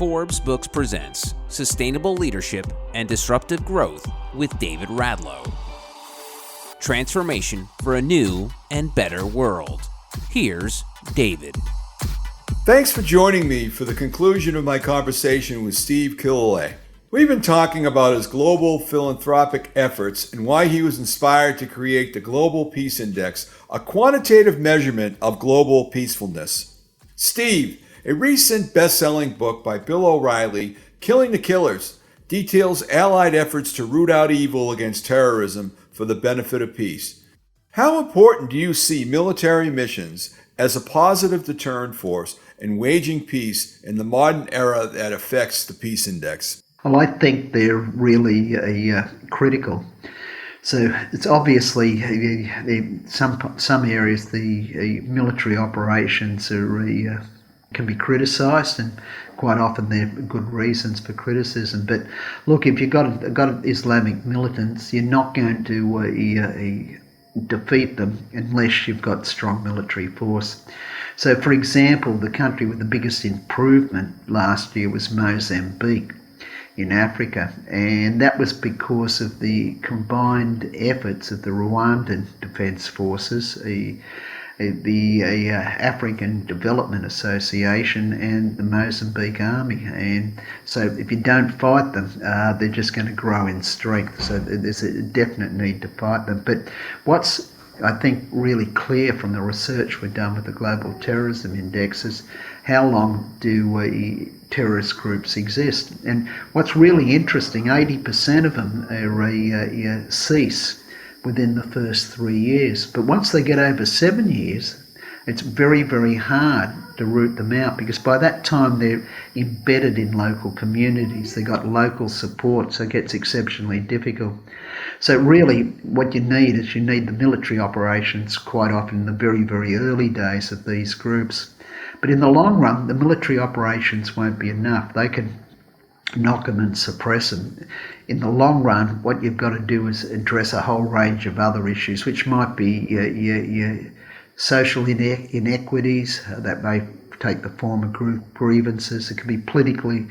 Forbes Books presents Sustainable Leadership and Disruptive Growth with David Radlow. Transformation for a new and better world. Here's David. Thanks for joining me for the conclusion of my conversation with Steve Killelea. We've been talking about his global philanthropic efforts and why he was inspired to create the Global Peace Index, a quantitative measurement of global peacefulness. Steve, a recent best-selling book by Bill O'Reilly, Killing the Killers, details Allied efforts to root out evil against terrorism for the benefit of peace. How important do you see military missions as a positive deterrent force in waging peace in the modern era that affects the Peace Index? Well, I think they're really critical. So it's obviously some areas the military operations can be criticised, and quite often there are good reasons for criticism. But look, if you've got Islamic militants, you're not going to defeat them unless you've got strong military force. So, for example, the country with the biggest improvement last year was Mozambique in Africa, and that was because of the combined efforts of the Rwandan Defence Forces, the African Development Association, and the Mozambique Army. And so if you don't fight them, they're just going to grow in strength. So there's a definite need to fight them. But what's, I think, really clear from the research we've done with the Global Terrorism Index is how long do terrorist groups exist? And what's really interesting, 80% of them cease within the first 3 years. But once they get over 7 years, it's very, very hard to root them out, because by that time they're embedded in local communities. They've got local support, so it gets exceptionally difficult. So really what you need is the military operations quite often in the very, very early days of these groups. But in the long run, the military operations won't be enough. They can knock them and suppress them. In the long run, what you've got to do is address a whole range of other issues, which might be your social inequities that may take the form of grievances. It could be politically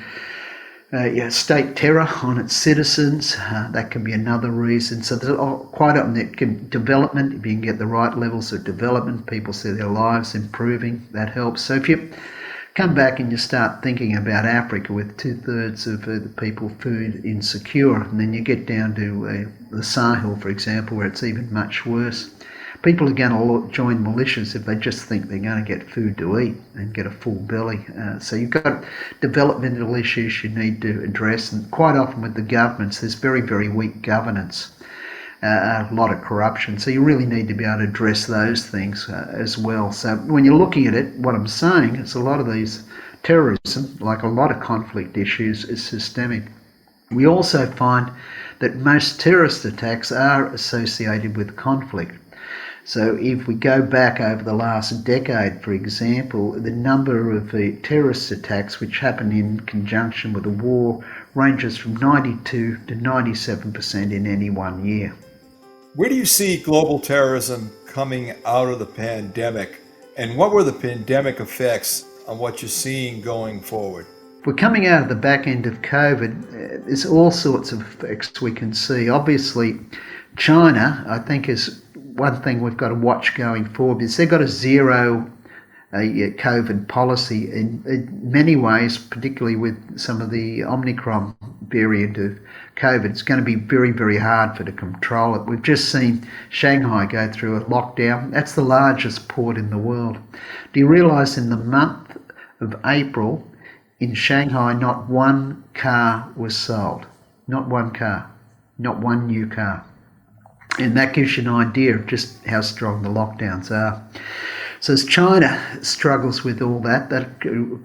state terror on its citizens. That can be another reason. So there's quite often that can development. If you can get the right levels of development, people see their lives improving. That helps. So if you come back and you start thinking about Africa with 2/3 of the people food insecure, and then you get down to the Sahel, for example, where it's even much worse. People are going to join militias if they just think they're going to get food to eat and get a full belly. So you've got developmental issues you need to address, and quite often with the governments there's very, very weak governance. A lot of corruption, so you really need to be able to address those things as well. So when you're looking at it, what I'm saying is a lot of these terrorism, like a lot of conflict issues, is systemic. We also find that most terrorist attacks are associated with conflict. So if we go back over the last decade, for example, the number of terrorist attacks which happen in conjunction with a war ranges from 92 to 97% in any 1 year. Where do you see global terrorism coming out of the pandemic, and what were the pandemic effects on what you're seeing going forward? We're coming out of the back end of COVID. There's all sorts of effects we can see. Obviously, China, I think, is one thing we've got to watch going forward, because they've got a zero COVID policy in many ways, particularly with some of the Omicron variant of COVID. It's going to be very, very hard for to control it. We've just seen Shanghai go through a lockdown. That's the largest port in the world. Do you realise in the month of April in Shanghai, not one car was sold? Not one car, not one new car. And that gives you an idea of just how strong the lockdowns are. So as China struggles with all that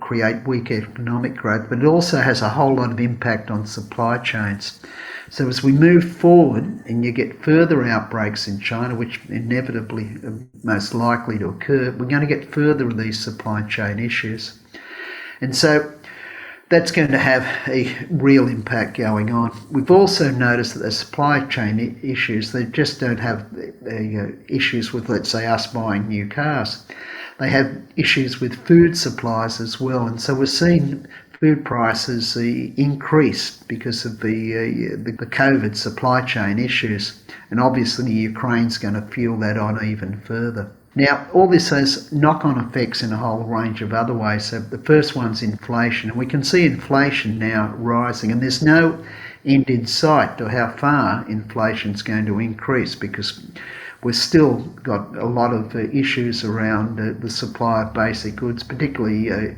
create weak economic growth, but it also has a whole lot of impact on supply chains. So as we move forward and you get further outbreaks in China, which inevitably are most likely to occur, we're going to get further of these supply chain issues. And so that's going to have a real impact going on. We've also noticed that the supply chain issues, they just don't have issues with, let's say, us buying new cars. They have issues with food supplies as well. And so we're seeing food prices increase because of the COVID supply chain issues. And obviously Ukraine's going to fuel that on even further. Now, all this has knock-on effects in a whole range of other ways. So the first one's inflation. And we can see inflation now rising, and there's no end in sight to how far inflation's going to increase, because we've still got a lot of issues around the supply of basic goods, particularly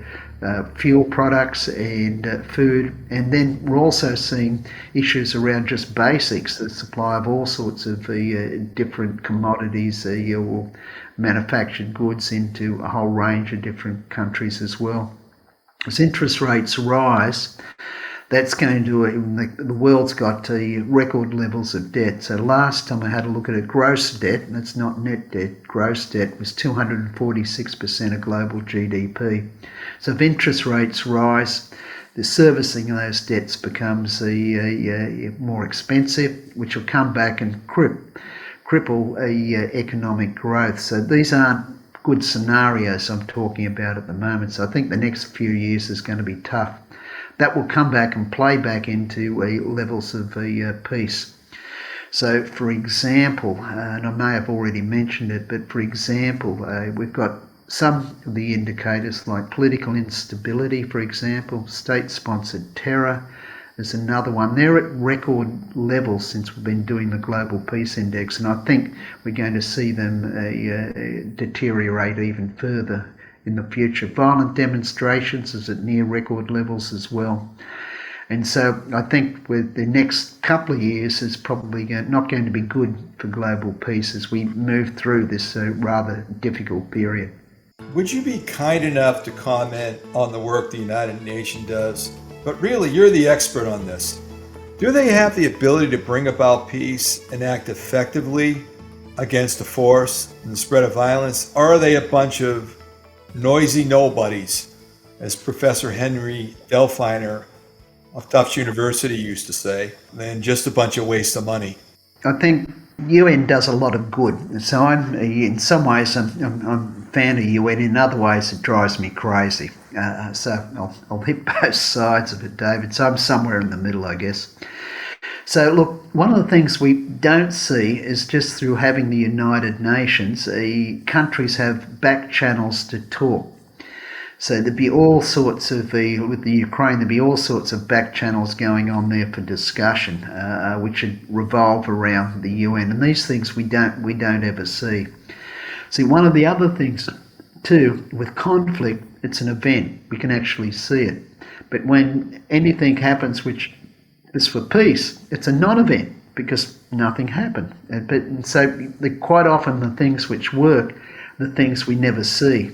fuel products and food. And then we're also seeing issues around just basics, the supply of all sorts of different commodities or manufactured goods into a whole range of different countries as well. As interest rates rise, that's going to, the world's got record levels of debt. So last time I had a look at it, gross debt, and that's not net debt, gross debt was 246% of global GDP. So if interest rates rise, the servicing of those debts becomes more expensive, which will come back and cripple economic growth. So these aren't good scenarios I'm talking about at the moment. So I think the next few years is going to be tough. That will come back and play back into levels of peace. So, for example, and I may have already mentioned it, but for example, we've got some of the indicators like political instability, for example, state-sponsored terror is another one. They're at record levels since we've been doing the Global Peace Index, and I think we're going to see them deteriorate even further in the future. Violent demonstrations is at near record levels as well. And so I think with the next couple of years is probably not going to be good for global peace as we move through this rather difficult period. Would you be kind enough to comment on the work the United Nations does? But really, you're the expert on this. Do they have the ability to bring about peace and act effectively against the force and the spread of violence? Or are they a bunch of noisy nobodies, as Professor Henry Delfiner of Tufts University used to say, and just a bunch of waste of money? I think UN does a lot of good. So I'm, in some ways, I'm a fan of UN. In other ways, it drives me crazy. So I'll hit both sides of it, David. So I'm somewhere in the middle, I guess. So look, one of the things we don't see is just through having the United Nations, countries have back channels to talk. So there'd be all sorts of, with the Ukraine, there'd be all sorts of back channels going on there for discussion, which would revolve around the UN. And these things we don't ever see. See, one of the other things too, with conflict, it's an event. We can actually see it. But when anything happens which is for peace, it's a non-event because nothing happened. But so quite often the things which work, the things we never see.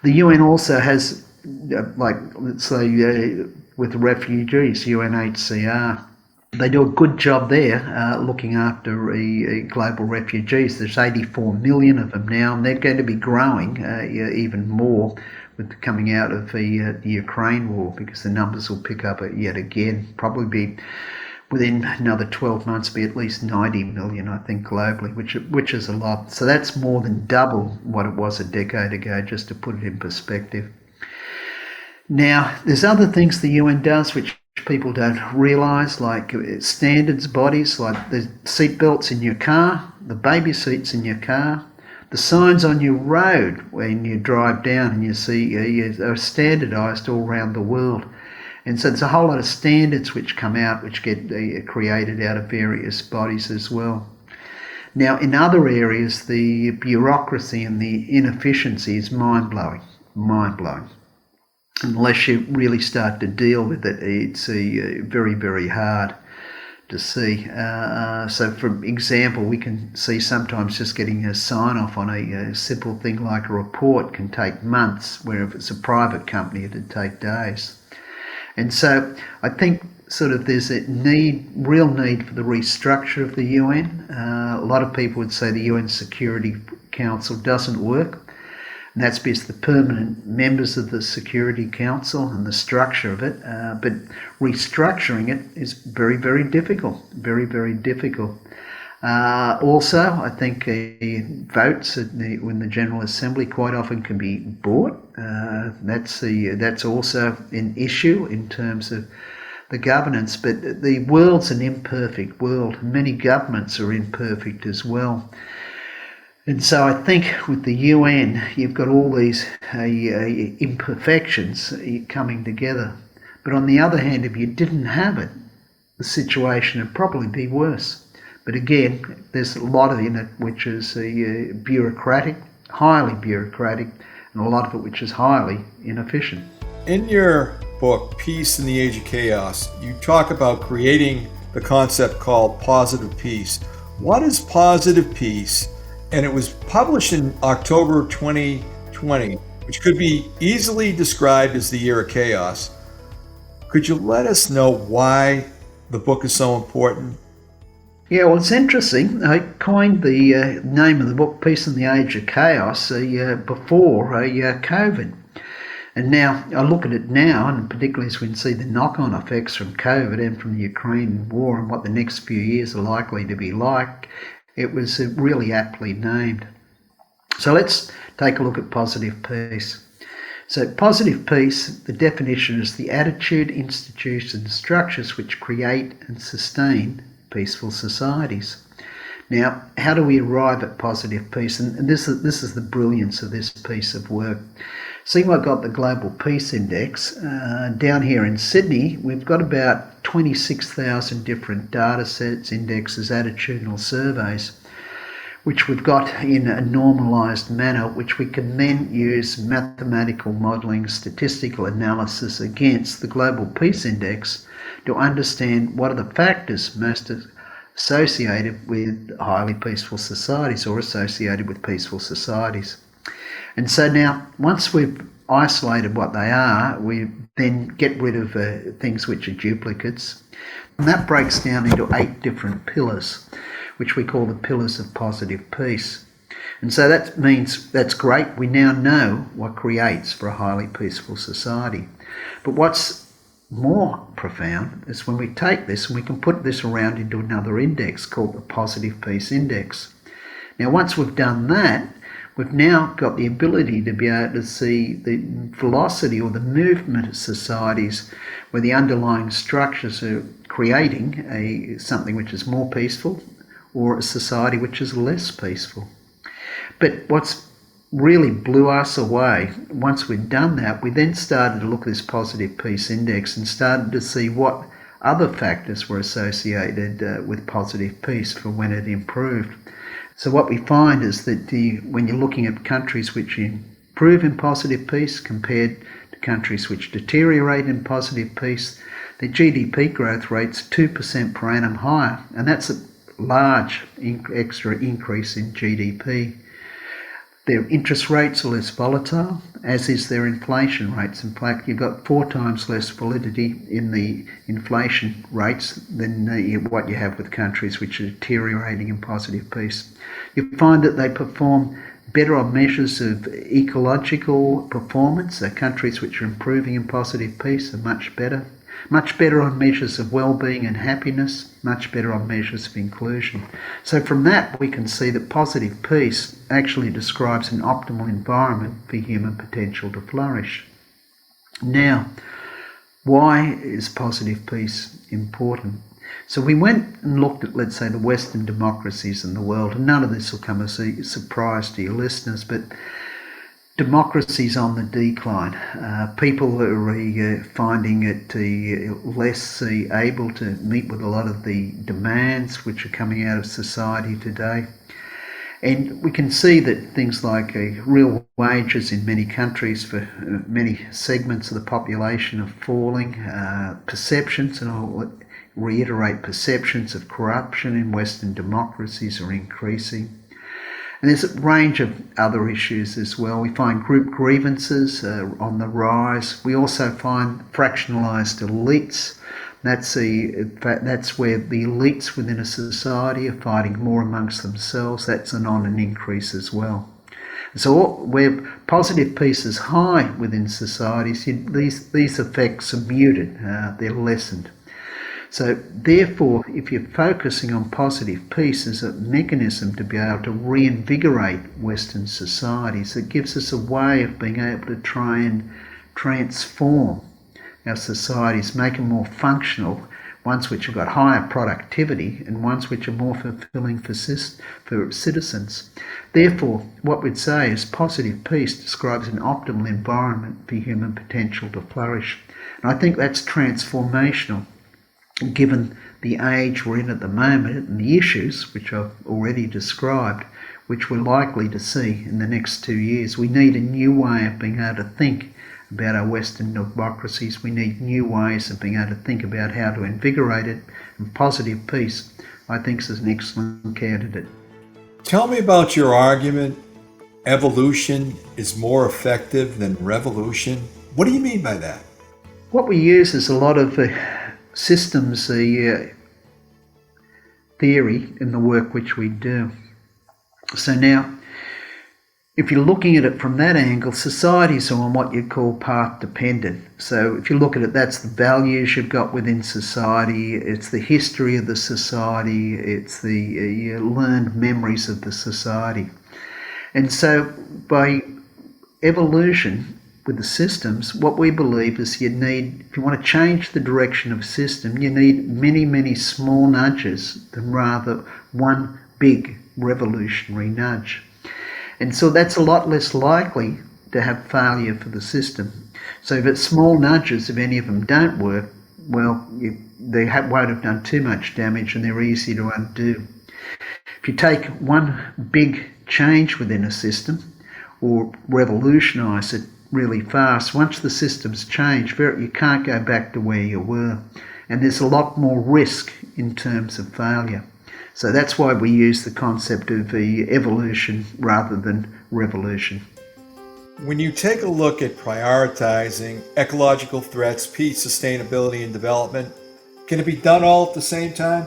The UN also has, like, let's say, with refugees, UNHCR, they do a good job there looking after global refugees. There's 84 million of them now, and they're going to be growing even more with coming out of the Ukraine war, because the numbers will pick up yet again, probably be within another 12 months be at least 90 million, I think, globally, which is a lot. So that's more than double what it was a decade ago, just to put it in perspective. Now, there's other things the UN does which people don't realise, like standards bodies, like the seat belts in your car, the baby seats in your car, the signs on your road when you drive down and you see are standardised all around the world. And so there's a whole lot of standards which come out, which get created out of various bodies as well. Now, in other areas, the bureaucracy and the inefficiency is mind-blowing. Unless you really start to deal with it, it's very, very hard to see. So, for example, we can see sometimes just getting a sign-off on a simple thing like a report can take months, where if it's a private company, it'd take days. And so I think sort of there's a real need for the restructure of the UN. A lot of people would say the UN Security Council doesn't work. And that's because the permanent members of the Security Council and the structure of it, but restructuring it is very, very difficult, very, very difficult. Also, I think votes in the General Assembly quite often can be bought. That's also an issue in terms of the governance. But the world's an imperfect world. Many governments are imperfect as well. And so I think with the UN, you've got all these imperfections coming together. But on the other hand, if you didn't have it, the situation would probably be worse. But again, there's a lot in it which is bureaucratic, highly bureaucratic, and a lot of it which is highly inefficient. In your book, Peace in the Age of Chaos, you talk about creating the concept called positive peace. What is positive peace? And it was published in October 2020, which could be easily described as the year of chaos. Could you let us know why the book is so important? Yeah, well, it's interesting. I coined the name of the book, Peace in the Age of Chaos, before COVID. And now I look at it now, and particularly as we can see the knock-on effects from COVID and from the Ukraine war and what the next few years are likely to be like, it was really aptly named. So let's take a look at positive peace. So positive peace, the definition is the attitude, institutions, and structures which create and sustain peaceful societies. Now, how do we arrive at positive peace? And this is the brilliance of this piece of work. See, I've got the Global Peace Index. Down here in Sydney, we've got about 26,000 different data sets, indexes, attitudinal surveys, which we've got in a normalised manner, which we can then use mathematical modelling, statistical analysis against the Global Peace Index to understand what are the factors most associated with highly peaceful societies or associated with peaceful societies. And so now, once we've isolated what they are, we then get rid of things which are duplicates. And that breaks down into 8 different pillars, which we call the pillars of positive peace. And so that means that's great. We now know what creates for a highly peaceful society. But what's more profound is when we take this and we can put this around into another index called the Positive Peace Index. Now, once we've done that, we've now got the ability to be able to see the velocity or the movement of societies where the underlying structures are creating something which is more peaceful or a society which is less peaceful. But what's really blew us away, once we'd done that, we then started to look at this Positive Peace Index and started to see what other factors were associated with positive peace for when it improved. So what we find is that when you're looking at countries which improve in positive peace compared to countries which deteriorate in positive peace, the GDP growth rate's 2% per annum higher, and that's a large extra increase in GDP. Their interest rates are less volatile, as is their inflation rates. In fact, you've got 4 times less volatility in the inflation rates than what you have with countries which are deteriorating in positive peace. You find that they perform better on measures of ecological performance. Countries which are improving in positive peace are much better on measures of well-being and happiness, much better on measures of inclusion. So from that we can see that positive peace actually describes an optimal environment for human potential to flourish. Now, why is positive peace important? So we went and looked at, let's say, the Western democracies in the world, and none of this will come as a surprise to your listeners, but democracy's on the decline. People are finding it less able to meet with a lot of the demands which are coming out of society today. And we can see that things like real wages in many countries for many segments of the population are falling. Perceptions, and I'll reiterate, perceptions of corruption in Western democracies are increasing. And there's a range of other issues as well. We find group grievances on the rise. We also find fractionalised elites. That's where the elites within a society are fighting more amongst themselves. That's on an increase as well. So where positive peace is high within societies, these effects are muted, they're lessened. So therefore, if you're focusing on positive peace as a mechanism to be able to reinvigorate Western societies, it gives us a way of being able to try and transform our societies, make them more functional, ones which have got higher productivity and ones which are more fulfilling for citizens. Therefore, what we'd say is positive peace describes an optimal environment for human potential to flourish. And I think that's transformational, given the age we're in at the moment and the issues, which I've already described, which we're likely to see in the next 2 years. We need a new way of being able to think about our Western democracies. We need new ways of being able to think about how to invigorate it, and positive peace, I think, is an excellent candidate. Tell me about your argument, evolution is more effective than revolution. What do you mean by that? What we use is a lot of systems theory in the work which we do. So now, if you're looking at it from that angle, societies are on what you call path dependent. So if you look at it, that's the values you've got within society, it's the history of the society, it's the learned memories of the society. And so by evolution with the systems, what we believe is you need, if you want to change the direction of a system, you need many, many small nudges than rather one big revolutionary nudge. And so that's a lot less likely to have failure for the system. So if it's small nudges, if any of them don't work, well, they won't have done too much damage and they're easy to undo. If you take one big change within a system or revolutionise it really fast, once the system's changed, you can't go back to where you were. And there's a lot more risk in terms of failure. So that's why we use the concept of evolution rather than revolution. When you take a look at prioritizing ecological threats, peace, sustainability, and development, can it be done all at the same time?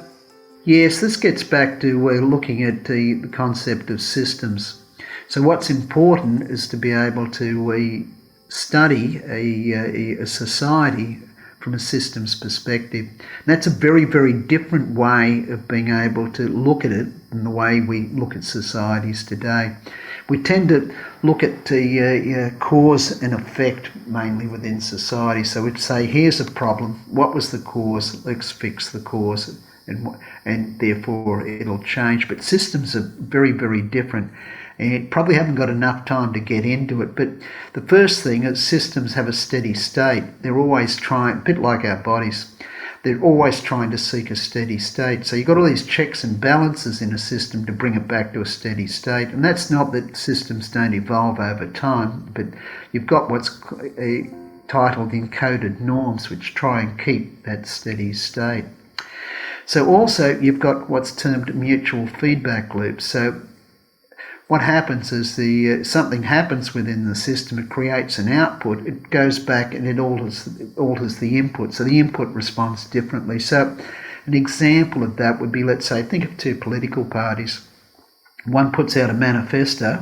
Yes, this gets back to looking at the concept of systems. So what's important is to be able to study a society from a systems perspective. And that's a very, very different way of being able to look at it than the way we look at societies today. We tend to look at the cause and effect mainly within society. So we'd say, here's a problem, what was the cause, let's fix the cause, and therefore it'll change. But systems are very, very different. And probably haven't got enough time to get into it, but the first thing is systems have a steady state. They're always trying, a bit like our bodies, they're always trying to seek a steady state. So you've got all these checks and balances in a system to bring it back to a steady state. And that's not that systems don't evolve over time, but you've got what's titled encoded norms, which try and keep that steady state. So also you've got what's termed mutual feedback loops. So what happens is something happens within the system, it creates an output, it goes back and it alters the input. So the input responds differently. So an example of that would be, let's say, think of two political parties. One puts out a manifesto,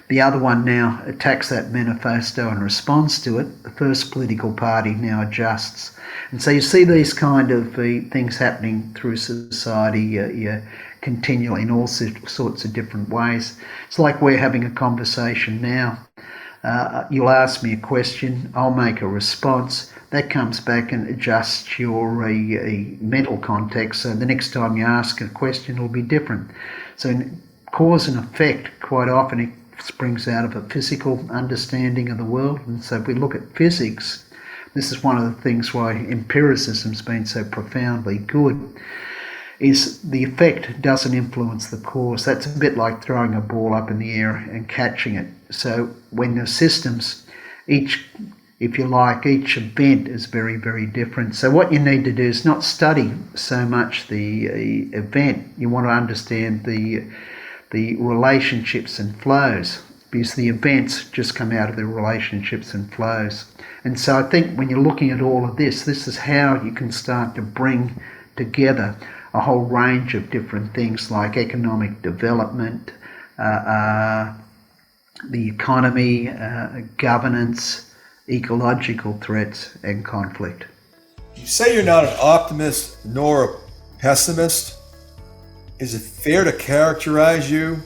the other one now attacks that manifesto and responds to it. The first political party now adjusts. And so you see these kind of things happening through society continually in all sorts of different ways. It's like we're having a conversation now. You'll ask me a question, I'll make a response. That comes back and adjusts your mental context. So the next time you ask a question, it'll be different. So in cause and effect, quite often it springs out of a physical understanding of the world. And so if we look at physics, this is one of the things why empiricism's been so profoundly good, is the effect doesn't influence the cause. That's a bit like throwing a ball up in the air and catching it. So when the systems, each event is very, very different. So what you need to do is not study so much the event. You want to understand the relationships and flows, because the events just come out of the relationships and flows. And so I think when you're looking at all of this is how you can start to bring together a whole range of different things like economic development, the economy, governance, ecological threats and conflict. You say you're not an optimist nor a pessimist. Is it fair to characterize you,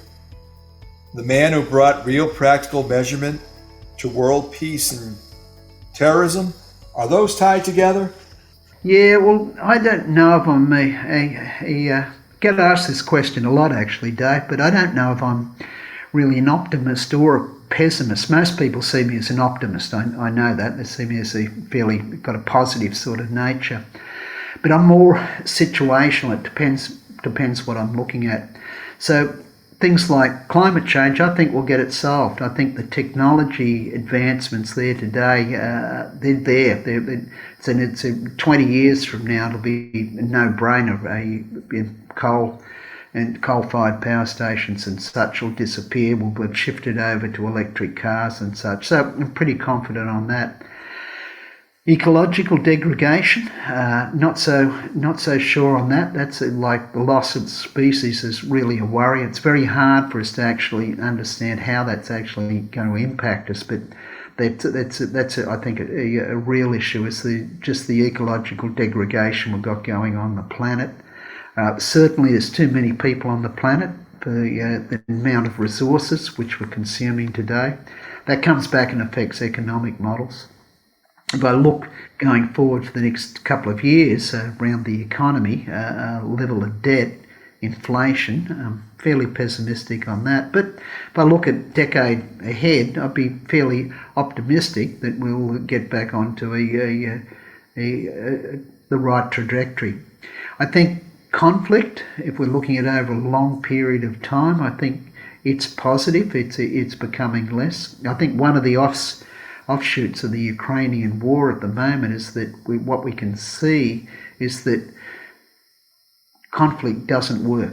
the man who brought real practical measurement to world peace and terrorism? Are those tied together? Yeah, well, I don't know if I'm get asked this question a lot actually, Dave, but I don't know if I'm really an optimist or a pessimist. Most people see me as an optimist. I know that. They see me as got a positive sort of nature. But I'm more situational. It depends what I'm looking at. So things like climate change, I think we'll get it solved. I think the technology advancements there today, they're there. It's 20 years from now, it'll be a no-brainer. Coal-fired power stations and such will disappear. We'll have shifted over to electric cars and such. So I'm pretty confident on that. Ecological degradation, not so sure on that. That's like the loss of species is really a worry. It's very hard for us to actually understand how that's actually going to impact us, but that's I think a real issue is the ecological degradation we've got going on the planet. Certainly there's too many people on the planet for the amount of resources which we're consuming today. That comes back and affects economic models. If I look going forward for the next couple of years around the economy, level of debt, inflation, I'm fairly pessimistic on that. But if I look a decade ahead, I'd be fairly optimistic that we'll get back onto the right trajectory. I think conflict, if we're looking at over a long period of time, I think it's positive. It's becoming less. I think one of the offshoots of the Ukrainian war at the moment is that what we can see is that conflict doesn't work.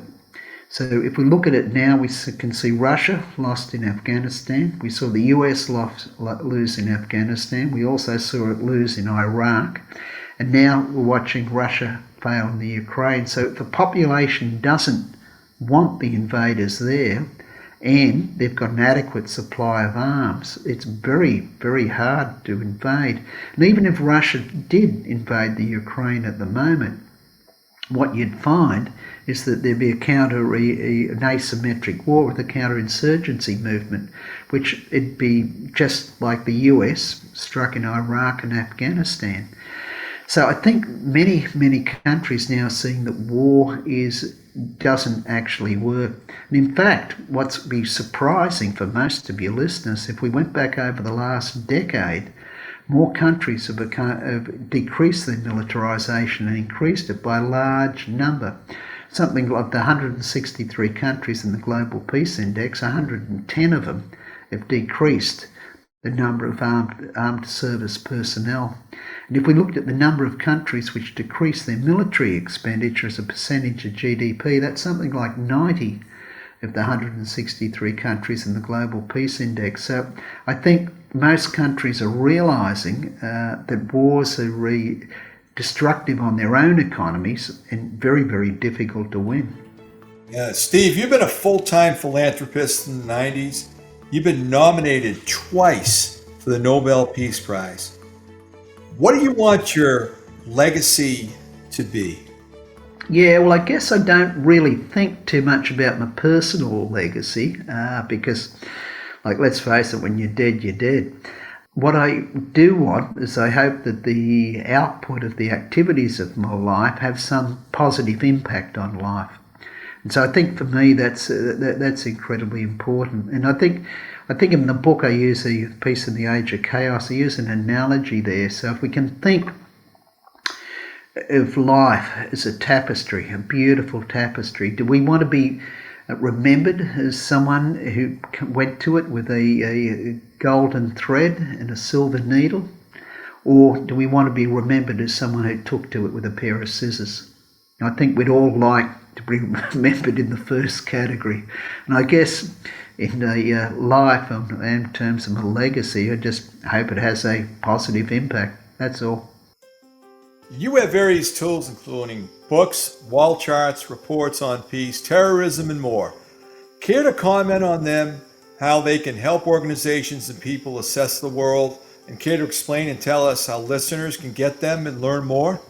So if we look at it now, we can see Russia lost in Afghanistan. We saw the US lose in Afghanistan. We also saw it lose in Iraq. And now we're watching Russia fail in the Ukraine. So if the population doesn't want the invaders there, and they've got an adequate supply of arms, it's very, very hard to invade. And even if Russia did invade the Ukraine at the moment, what you'd find is that there'd be an asymmetric war with a counterinsurgency movement, which it'd be just like the US struck in Iraq and Afghanistan. So I think many, many countries now are seeing that war doesn't actually work. And in fact, what's be surprising for most of your listeners, if we went back over the last decade, more countries have decreased their militarisation and increased it by a large number. Something like the 163 countries in the Global Peace Index, 110 of them have decreased the number of armed service personnel. And if we looked at the number of countries which decreased their military expenditure as a percentage of GDP, that's something like 90 of the 163 countries in the Global Peace Index. So I think most countries are realising that wars are destructive on their own economies and very, very difficult to win. Steve, you've been a full-time philanthropist in the 90s. You've been nominated twice for the Nobel Peace Prize. What do you want your legacy to be? Yeah, well, I guess I don't really think too much about my personal legacy because, let's face it, when you're dead, you're dead. What I do want is I hope that the output of the activities of my life have some positive impact on life. And so I think for me that's incredibly important. And I think in the book I use a Peace in the Age of Chaos. I use an analogy there. So if we can think of life as a tapestry, a beautiful tapestry, do we want to be remembered as someone who went to it with a golden thread and a silver needle? Or do we want to be remembered as someone who took to it with a pair of scissors? I think we'd all like to be remembered in the first category. And I guess in a life, in terms of a legacy, I just hope it has a positive impact. That's all. You have various tools including books, wall charts, reports on peace, terrorism, and more. Care to comment on them, how they can help organizations and people assess the world, and care to explain and tell us how listeners can get them and learn more?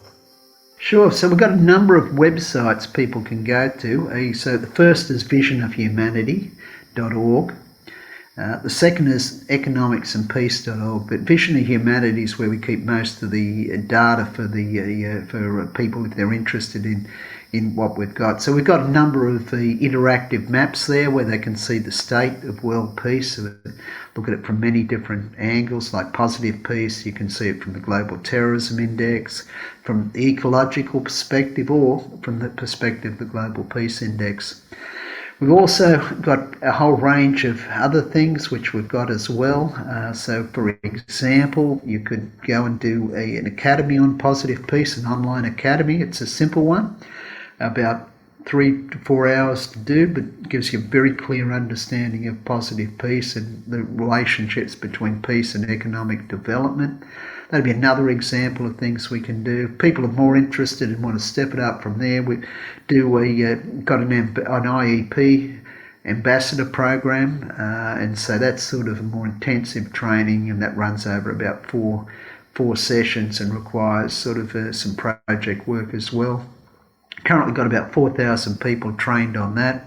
Sure. So we've got a number of websites people can go to. So the first is visionofhumanity.org. The second is economicsandpeace.org. But Vision of Humanity is where we keep most of the data for people if they're interested in what we've got. So we've got a number of interactive maps there where they can see the state of world peace. So look at it from many different angles, like positive peace. You can see it from the Global Terrorism Index, from the ecological perspective, or from the perspective of the Global Peace Index. We've also got a whole range of other things which we've got as well. So, for example, you could go and do an academy on positive peace, an online academy. It's a simple one, about 3 to 4 hours to do, but gives you a very clear understanding of positive peace and the relationships between peace and economic development. That'd be another example of things we can do. If people are more interested and want to step it up from there, we do got an IEP ambassador program, and so that's sort of a more intensive training, and that runs over about four sessions and requires sort of some project work as well. Currently got about 4,000 people trained on that.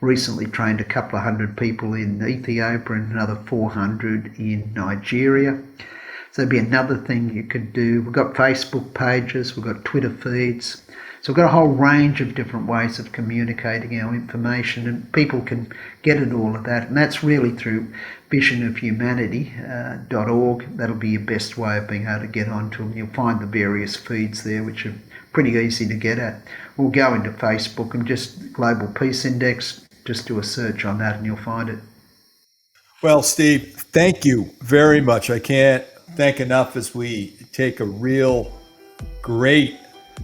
Recently trained a couple of hundred people in Ethiopia and another 400 in Nigeria. So that'd be another thing you could do. We've got Facebook pages, we've got Twitter feeds. So we've got a whole range of different ways of communicating our information, and people can get at all of that. And that's really through visionofhumanity.org. That'll be your best way of being able to get onto them. You'll find the various feeds there, which are pretty easy to get at. We'll go into Facebook and just Global Peace Index, just do a search on that and you'll find it. Well, Steve, thank you very much. I can't thank enough as we take a real great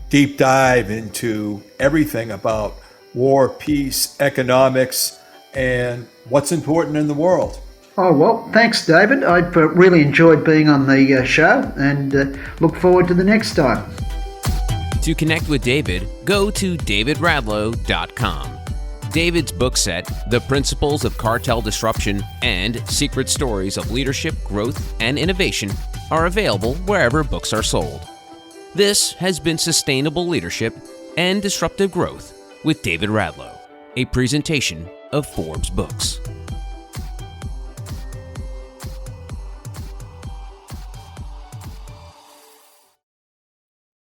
deep dive into everything about war, peace, economics, and what's important in the world. Oh, well, thanks, David. I've really enjoyed being on the show and look forward to the next time. To connect with David, go to davidradlow.com. David's book set, The Principles of Cartel Disruption and Secret Stories of Leadership, Growth, and Innovation, are available wherever books are sold. This has been Sustainable Leadership and Disruptive Growth with David Radlow, a presentation of Forbes Books.